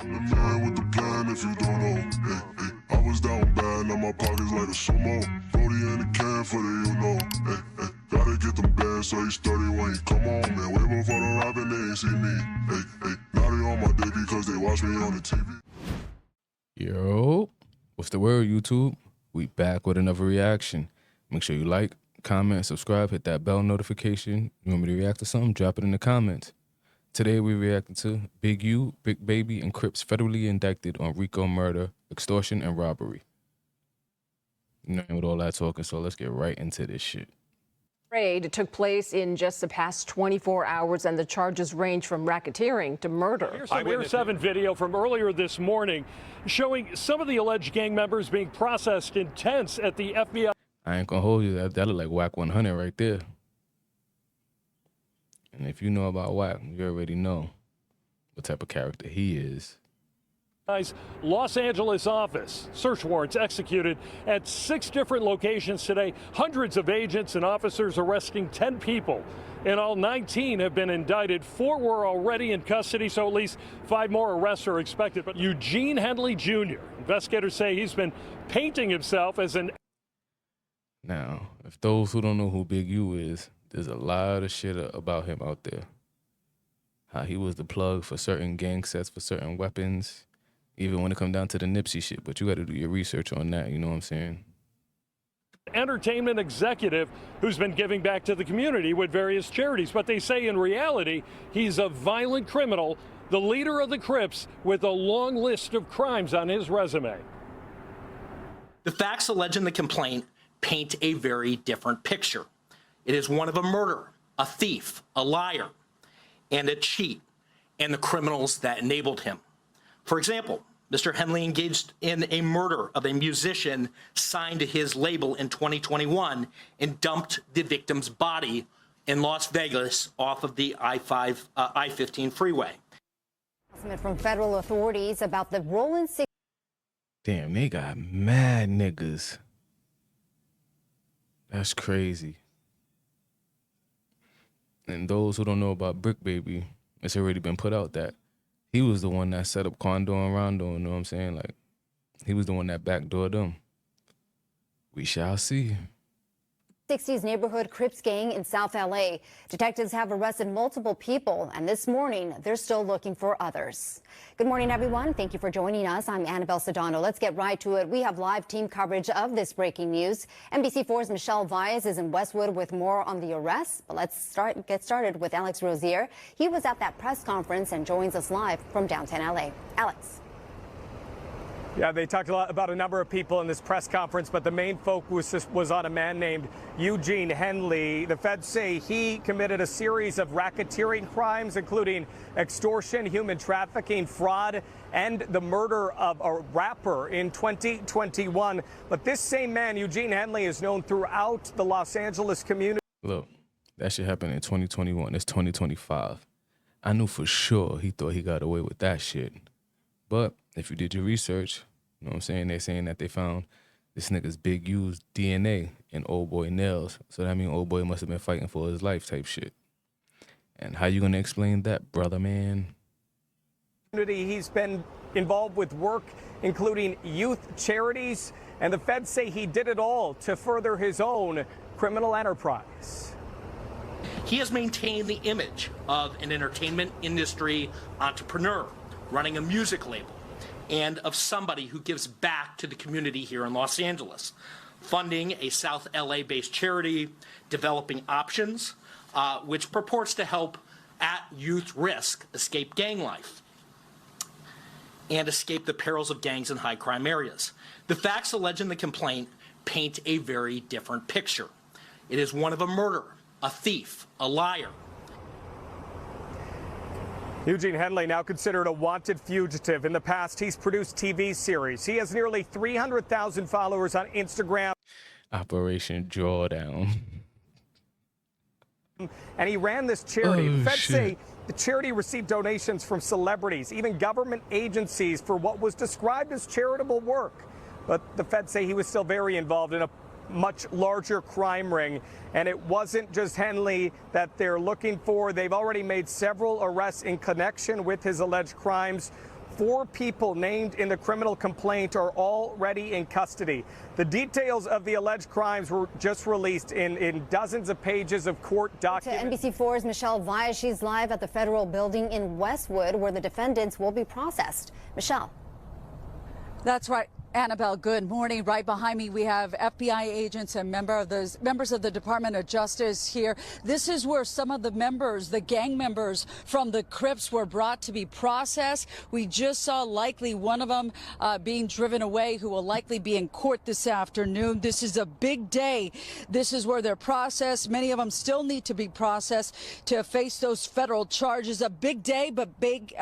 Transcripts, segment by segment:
The man with the plan, if you don't know. Hey, hey, I was down bad, now my pockets like a sumo. Brody in the can for the you know. Hey, hey, gotta get them bands so he's 30 when he come on, man. Way before the rapping, they ain't see me. Hey, hey, now they on my dick because they watch me on the TV. Yo, what's the word, YouTube? We back with another reaction. Make sure you like, comment, subscribe, hit that bell notification. You want me to react to something? Drop it in the comments. Today we reacting to Bricc Baby, and Crips federally indicted on Rico murder, extortion, and robbery. You know, with all that talking, so let's get right into this shit. Raid took place in just the past 24 hours, and the charges range from racketeering to murder. Here's some Air 7 video from earlier this morning showing some of the alleged gang members being processed in tents at the FBI. I ain't gonna hold you. That look like Whack 100 right there. And if you know about Whack, you already know what type of character he is. Los Angeles office. Search warrants executed at 6 different locations today. Hundreds of agents and officers arresting 10 people. In all, 19 have been indicted. 4 were already in custody, so at least 5 more arrests are expected. But Eugene Henley Jr., investigators say he's been painting himself as an... Now, if those who don't know who Big U is, there's a lot of shit about him out there. How he was the plug for certain gang sets, for certain weapons, even when it comes down to the Nipsey shit. But you got to do your research on that, you know what I'm saying? Entertainment executive who's been giving back to the community with various charities. But they say in reality, he's a violent criminal, the leader of the Crips, with a long list of crimes on his resume. The facts alleged in the complaint paint a very different picture. It is one of a murderer, a thief, a liar, and a cheat, and the criminals that enabled him. For example, Mr. Henley engaged in a murder of a musician signed to his label in 2021 and dumped the victim's body in Las Vegas off of the I-15 freeway. From federal authorities about the rolling... Damn, they got mad niggas. That's crazy. And those who don't know about Bricc Baby, it's already been put out that he was the one that set up Condo and Rondo, you know what I'm saying? Like, he was the one that backdoored them. We shall see. 60s neighborhood Crips gang in South LA. Detectives have arrested multiple people, and this morning they're still looking for others. Good morning, everyone. Thank you for joining us. I'm Annabelle Sedano. Let's get right to it. We have live team coverage of this breaking news. NBC4's Michelle Vyas is in Westwood with more on the arrest. But let's get started with Alex Rozier. He was at that press conference and joins us live from downtown LA. Alex. Yeah, they talked a lot about a number of people in this press conference, but the main focus was on a man named Eugene Henley. The feds say he committed a series of racketeering crimes, including extortion, human trafficking, fraud, and the murder of a rapper in 2021. But this same man, Eugene Henley, is known throughout the Los Angeles community. Look, that shit happened in 2021. It's 2025. I knew for sure he thought he got away with that shit. But if you did your research, you know what I'm saying, they're saying that they found this nigga's Big U's DNA in old boy nails. So that means old boy must have been fighting for his life type shit. And how you gonna explain that, brother man? He's been involved with work including youth charities, and the feds say he did it all to further his own criminal enterprise. He has maintained the image of an entertainment industry entrepreneur, running a music label, and of somebody who gives back to the community here in Los Angeles, funding a South LA-based charity, developing options, which purports to help at youth risk escape gang life and escape the perils of gangs in high crime areas. The facts alleged in the complaint paint a very different picture. It is one of a murderer, a thief, a liar. Eugene Henley, now considered a wanted fugitive. In the past, he's produced TV series. He has nearly 300,000 followers on Instagram. Operation Drawdown. And he ran this charity. Oh, Feds shit. say the charity received donations from celebrities, even government agencies, for what was described as charitable work. But the feds say he was still very involved in a much larger crime ring. And it wasn't just Henley that they're looking for. They've already made several arrests in connection with his alleged crimes. 4 people named in the criminal complaint are already in custody. The details of the alleged crimes were just released in dozens of pages of court documents. To NBC4's Michelle Via, she's live at the federal building in Westwood where the defendants will be processed. Michelle. That's right. Annabelle, good morning. Right behind me, we have FBI agents and members of the Department of Justice here. This is where some of the members, the gang members from the Crips, were brought to be processed. We just saw likely one of them being driven away, who will likely be in court this afternoon. This is a big day. This is where they're processed. Many of them still need to be processed to face those federal charges. A big day, but big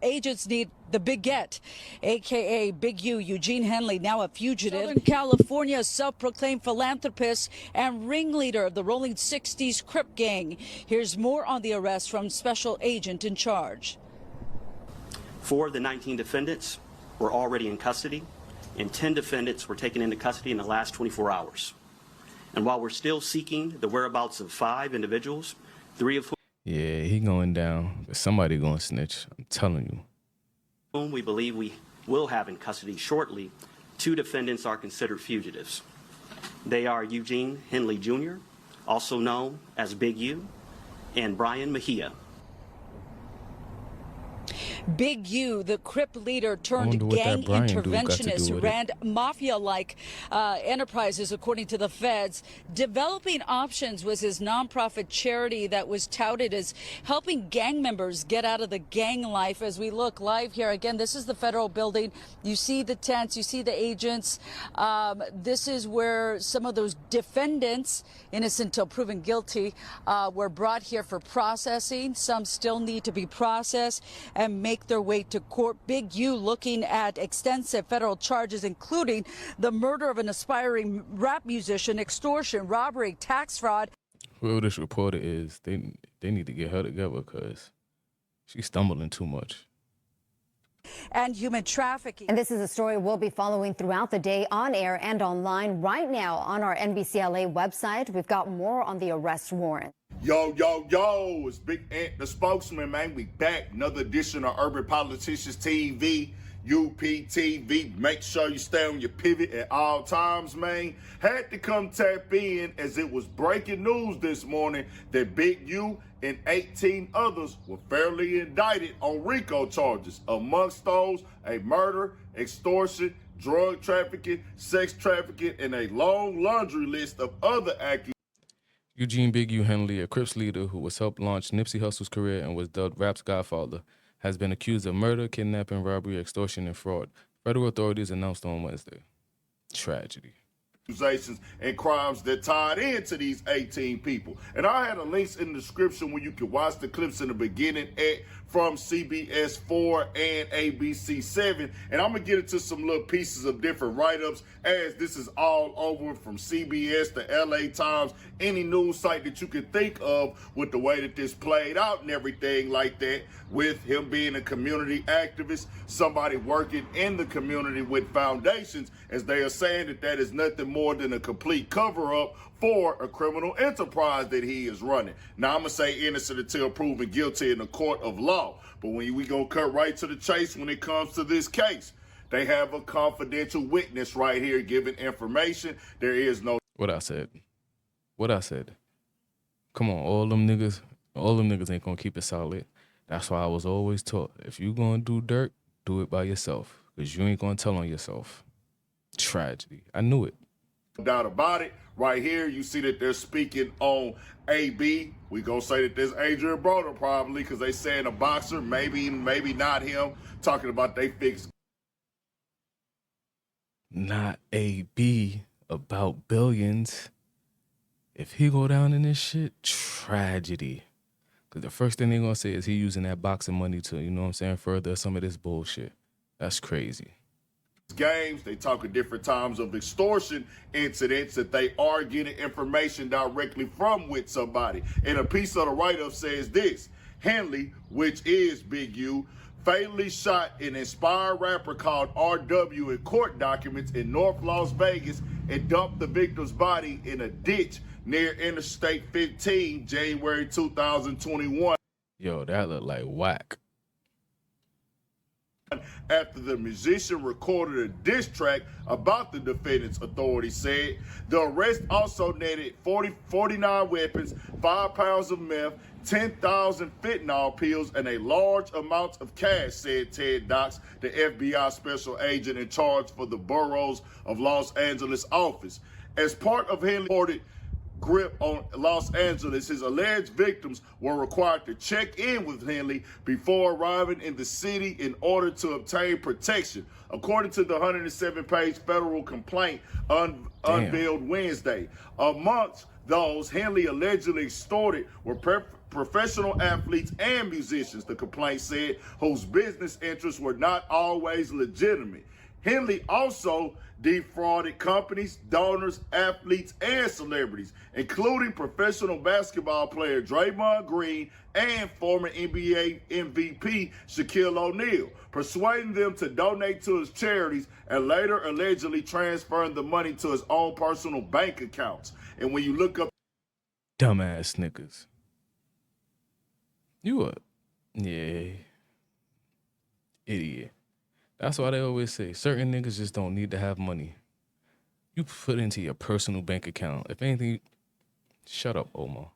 agents need the Big Get, a.k.a. Big U, Eugene Henley, now a fugitive. Southern California's self-proclaimed philanthropist and ringleader of the Rolling 60s Crip gang. Here's more on the arrest from special agent in charge. 4 of the 19 defendants were already in custody, and 10 defendants were taken into custody in the last 24 hours. And while we're still seeking the whereabouts of 5 individuals, 3 of whom... Yeah, he going down. Somebody going to snitch. I'm telling you. Whom we believe we will have in custody shortly, 2 defendants are considered fugitives. They are Eugene Henley Jr., also known as Big U, and Brian Mejia. Big U, the Crip leader turned gang interventionist, ran mafia-like enterprises, according to the feds. Developing Options was his nonprofit charity that was touted as helping gang members get out of the gang life. As we look live here, again, this is the federal building. You see the tents, you see the agents. This is where some of those defendants, innocent until proven guilty, were brought here for processing. Some still need to be processed and make their way to court. Big U looking at extensive federal charges, including the murder of an aspiring rap musician, extortion, robbery, tax fraud. Whoever this reporter is, they need to get her together because she's stumbling too much. And human trafficking. And this is a story we'll be following throughout the day on air and online. Right now on our NBCLA website, we've got more on the arrest warrant. Yo, yo, yo, it's Big Ant, the spokesman, man. We back. Another edition of Urban Politicians TV, UPTV. Make sure you stay on your pivot at all times, man. Had to come tap in as it was breaking news this morning that Big U and 18 others were fairly indicted on Rico charges. Amongst those, a murder, extortion, drug trafficking, sex trafficking, and a long laundry list of other accusations. Eugene Big U Henley, a Crips leader who was helped launch Nipsey Hussle's career and was dubbed rap's godfather, has been accused of murder, kidnapping, robbery, extortion, and fraud. Federal authorities announced on Wednesday. Tragedy. Accusations and crimes that tied into these 18 people. And I had a links in the description where you can watch the clips in the beginning from CBS 4 and ABC 7. And I'm going to get into some little pieces of different write-ups as this is all over from CBS to LA Times, any news site that you can think of with the way that this played out and everything like that, with him being a community activist, somebody working in the community with foundations, as they are saying that that is nothing more than a complete cover-up for a criminal enterprise that he is running. Now, I'm going to say innocent until proven guilty in the court of law. But when we going to cut right to the chase when it comes to this case, they have a confidential witness right here giving information. There is no... What I said. Come on, all them niggas ain't going to keep it solid. That's why I was always taught, if you going to do dirt, do it by yourself. Because you ain't going to tell on yourself. Tragedy. I knew it. No doubt about it. Right here, you see that they're speaking on AB. We gonna say that there's Adrian Broder probably because they saying a boxer, maybe not him, talking about they fixed. Not AB about billions. If he go down in this shit, tragedy. Because the first thing they gonna say is he using that boxing money to, you know what I'm saying, further some of this bullshit. That's crazy. Games, they talk at different times of extortion incidents that they are getting information directly from with somebody. And a piece of the write-up says this: Henley, which is Big U, fatally shot an inspired rapper called RW in court documents in North Las Vegas and dumped the victim's body in a ditch near Interstate 15, January 2021. Yo, that look like whack. after the musician recorded a diss track about the defendants, authorities said. The arrest also netted 49 weapons, 5 pounds of meth, 10,000 fentanyl pills, and a large amount of cash, said Ted Dox, the FBI special agent in charge for the boroughs of Los Angeles office. As part of Henley's reported grip on Los Angeles, his alleged victims were required to check in with Henley before arriving in the city in order to obtain protection, according to the 107-page federal complaint unveiled Wednesday. Amongst those Henley allegedly extorted were professional athletes and musicians, the complaint said, whose business interests were not always legitimate. Henley also defrauded companies, donors, athletes, and celebrities, including professional basketball player Draymond Green and former NBA MVP Shaquille O'Neal, persuading them to donate to his charities and later allegedly transferring the money to his own personal bank accounts. And when you look up Dumbass niggas. You a idiot. That's why they always say certain niggas just don't need to have money. You put it into your personal bank account. If anything, shut up, Omar.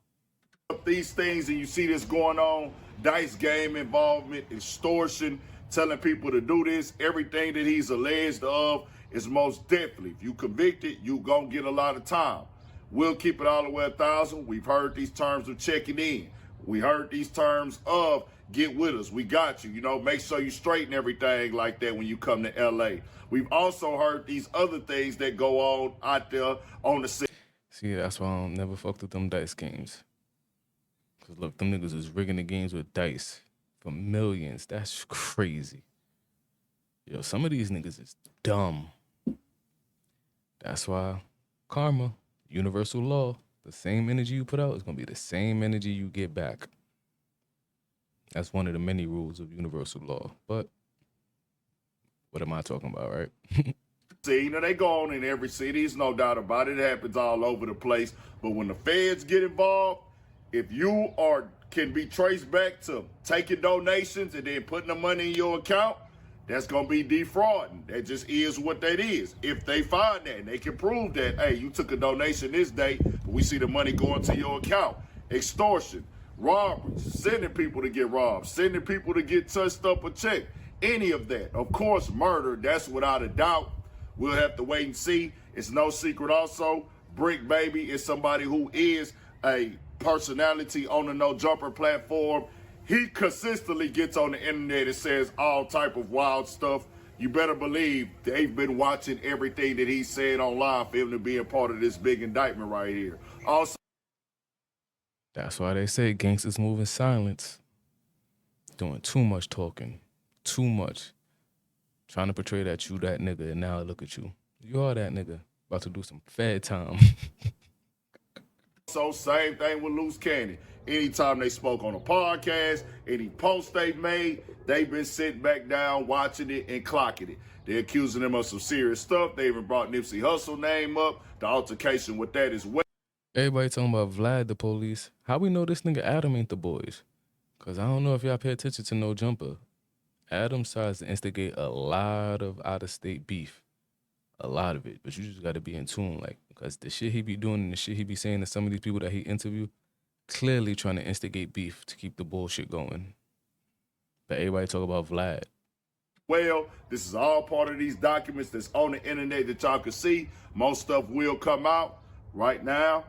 These things and you see this going on, dice game involvement, extortion, telling people to do this, everything that he's alleged of is most definitely, if you convicted, you gonna get a lot of time. We'll keep it all the way 1,000. We've heard these terms of checking in. We heard these terms of get with us. We got you. You know, make sure you straighten everything like that when you come to L.A. We've also heard these other things that go on out there on the city. See, that's why I don't never fucked with them dice games. Because look, them niggas is rigging the games with dice for millions. That's crazy. Yo, some of these niggas is dumb. That's why karma, universal law, the same energy you put out is going to be the same energy you get back. That's one of the many rules of universal law. But what am I talking about, right? See, you know, they go on in every city. There's no doubt about it. It happens all over the place. But when the feds get involved, if you can be traced back to taking donations and then putting the money in your account, that's going to be defrauding. That just is what that is. If they find that and they can prove that, hey, you took a donation this day, but we see the money going to your account. Extortion, robbery, sending people to get robbed, sending people to get touched up or checked, any of that. Of course, murder, that's without a doubt. We'll have to wait and see. It's no secret also, Bricc Baby is somebody who is a personality on the No Jumper platform. He consistently gets on the internet and says all type of wild stuff. You better believe they've been watching everything that he said online for him to be a part of this big indictment right here. Also, that's why they say gangsters move in silence. Doing too much talking. Too much. Trying to portray that you that nigga, and now look at you. You are that nigga. About to do some fed time. So same thing with Loose Cannon. Anytime they spoke on a podcast, any post they made, they've been sitting back down, watching it and clocking it. They're accusing them of some serious stuff. They even brought Nipsey Hussle name up, the altercation with that as well. Everybody talking about Vlad the police. How we know this nigga Adam ain't the boys? Because I don't know if y'all pay attention to No Jumper. Adam tries to instigate a lot of out-of-state beef. A lot of it. But you just got to be in tune, like, because the shit he be doing and the shit he be saying to some of these people that he interview, clearly trying to instigate beef to keep the bullshit going. But everybody talk about Vlad. Well, this is all part of these documents that's on the internet that y'all can see. Most stuff will come out right now.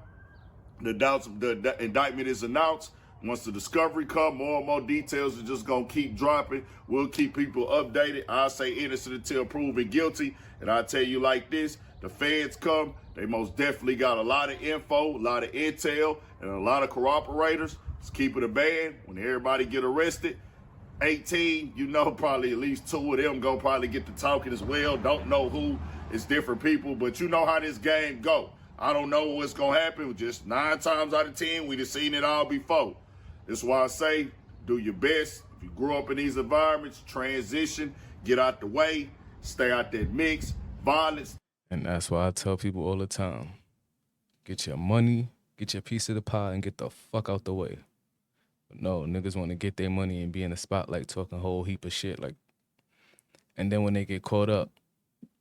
The indictment is announced. Once the discovery come, more and more details are just going to keep dropping. We'll keep people updated. I'll say innocent until proven guilty. And I'll tell you like this, the feds come, they most definitely got a lot of info, a lot of intel, and a lot of corroborators. Just keep it a band. When everybody get arrested, 18, you know, probably at least 2 of them gonna probably get to talking as well. Don't know who. It's different people, but you know how this game go. I don't know what's gonna happen. Just 9 times out of 10, we just seen it all before. That's why I say, do your best. If you grew up in these environments, transition, get out the way, stay out that mix, violence. And that's why I tell people all the time, get your money, get your piece of the pie, and get the fuck out the way. But no, niggas want to get their money and be in the spotlight talking a whole heap of shit. Like, And then when they get caught up,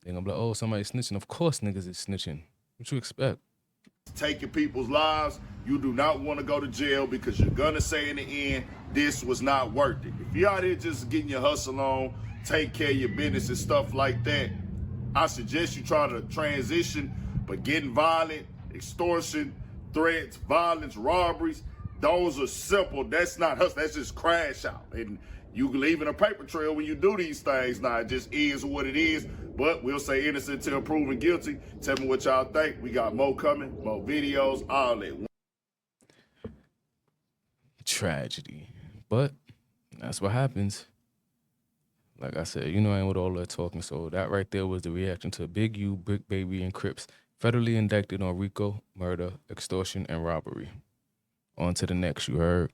they're gonna be like, oh, somebody's snitching. Of course niggas is snitching. What you expect? Taking people's lives, you do not want to go to jail because you're gonna say in the end, this was not worth it. If you're out here just getting your hustle on, take care of your business and stuff like that, I suggest you try to transition, but getting violent, extortion, threats, violence, robberies, those are simple. That's not hustle, that's just crash out. And you leaving a paper trail when you do these things. Now, it just is what it is, but we'll say innocent till proven guilty. Tell me what y'all think. We got more coming, more videos, all that. Tragedy. But that's what happens. Like I said, you know I ain't with all that talking, so that right there was the reaction to Big U, Bricc Baby, and Crips, federally indicted on Rico, murder, extortion, and robbery. On to the next, you heard?